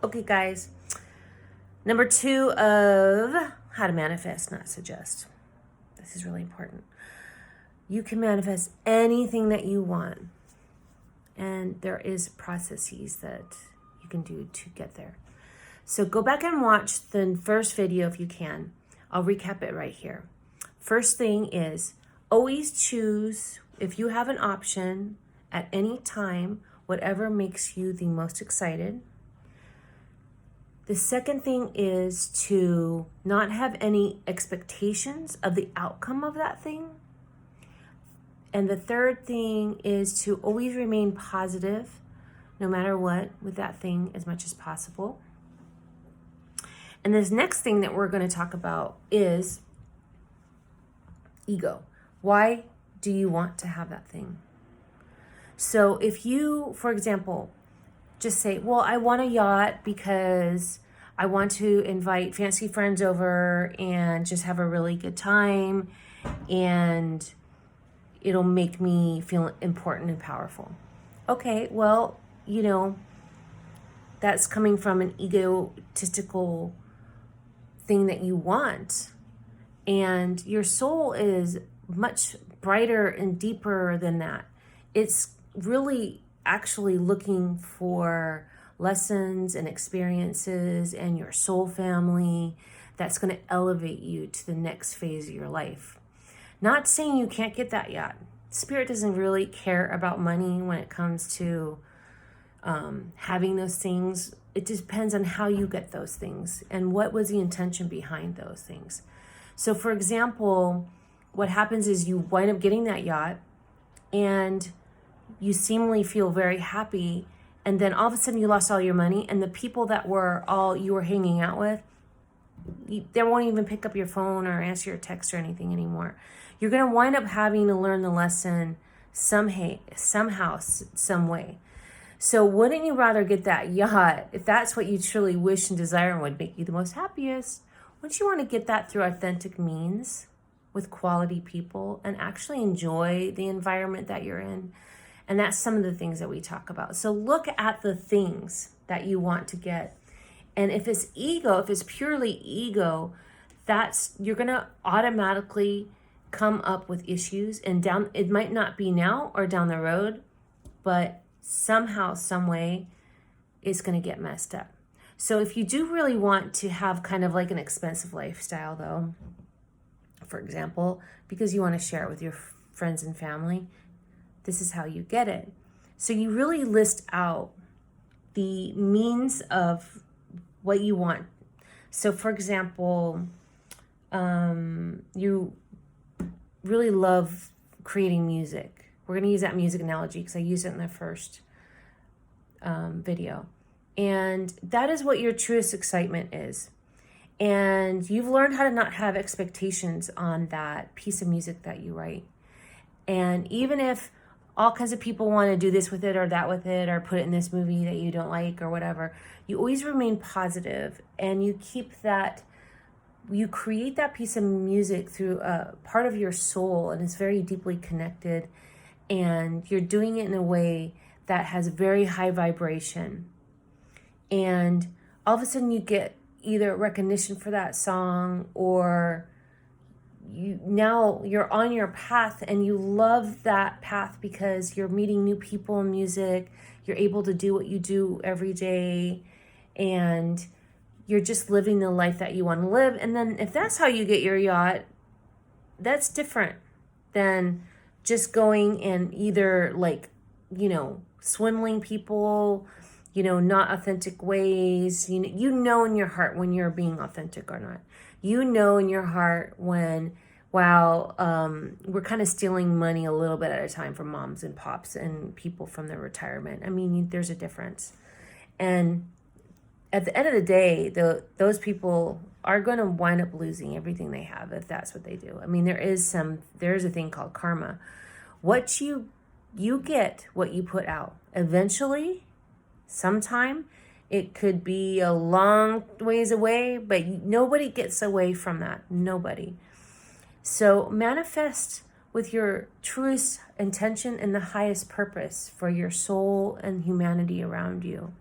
Okay, guys. Number 2 of how to manifest, not suggest. This is really important. You can manifest anything that you want. And there is processes that you can do to get there. So go back and watch the first video if you can. I'll recap it right here. First thing is always choose, if you have an option at any time, whatever makes you the most excited. The second thing is to not have any expectations of the outcome of that thing. And the third thing is to always remain positive, no matter what, with that thing as much as possible. And this next thing that we're going to talk about is ego. Why do you want to have that thing? So if you, for example, just say, well, I want a yacht because I want to invite fancy friends over and just have a really good time, and it'll make me feel important and powerful. Okay, well, that's coming from an egotistical thing that you want. And your soul is much brighter and deeper than that. It's really actually looking for lessons and experiences and your soul family that's going to elevate you to the next phase of your life. Not saying you can't get that yet. Spirit doesn't really care about money when it comes to having those things. It depends on how you get those things and what was the intention behind those things. So for example, what happens is you wind up getting that yacht and you seemingly feel very happy, and then all of a sudden you lost all your money, and the people that you were hanging out with, they won't even pick up your phone or answer your text or anything anymore. You're going to wind up having to learn the lesson somehow, some way. So wouldn't you rather get that yacht, if that's what you truly wish and desire and would make you the most happiest? Wouldn't you want to get that through authentic means with quality people and actually enjoy the environment that you're in? And that's some of the things that we talk about. So look at the things that you want to get. And if it's ego, if it's purely ego, you're going to automatically come up with issues, and it might not be now or down the road, but somehow, some way, it's going to get messed up. So if you do really want to have kind of like an expensive lifestyle, though, for example, because you want to share it with your friends and family, this is how you get it. So you really list out the means of what you want. So for example, you really love creating music. We're going to use that music analogy because I used it in the first video. And that is what your truest excitement is. And you've learned how to not have expectations on that piece of music that you write. And even if all kinds of people want to do this with it or that with it or put it in this movie that you don't like or whatever, you always remain positive, and you create that piece of music through a part of your soul, and it's very deeply connected, and you're doing it in a way that has very high vibration. And all of a sudden you get either recognition for that song, or you're on your path and you love that path because you're meeting new people in music. You're able to do what you do every day, and you're just living the life that you want to live. And then if that's how you get your yacht, that's different than just going and either swindling people, not authentic ways. You know in your heart when you're being authentic or not. You know in your heart when, we're kind of stealing money a little bit at a time from moms and pops and people from their retirement. I mean, there's a difference. And at the end of the day, those people are going to wind up losing everything they have if that's what they do. I mean, there's a thing called karma. What you get, what you put out. Eventually, sometime, it could be a long ways away, but nobody gets away from that. Nobody. So manifest with your truest intention and the highest purpose for your soul and humanity around you.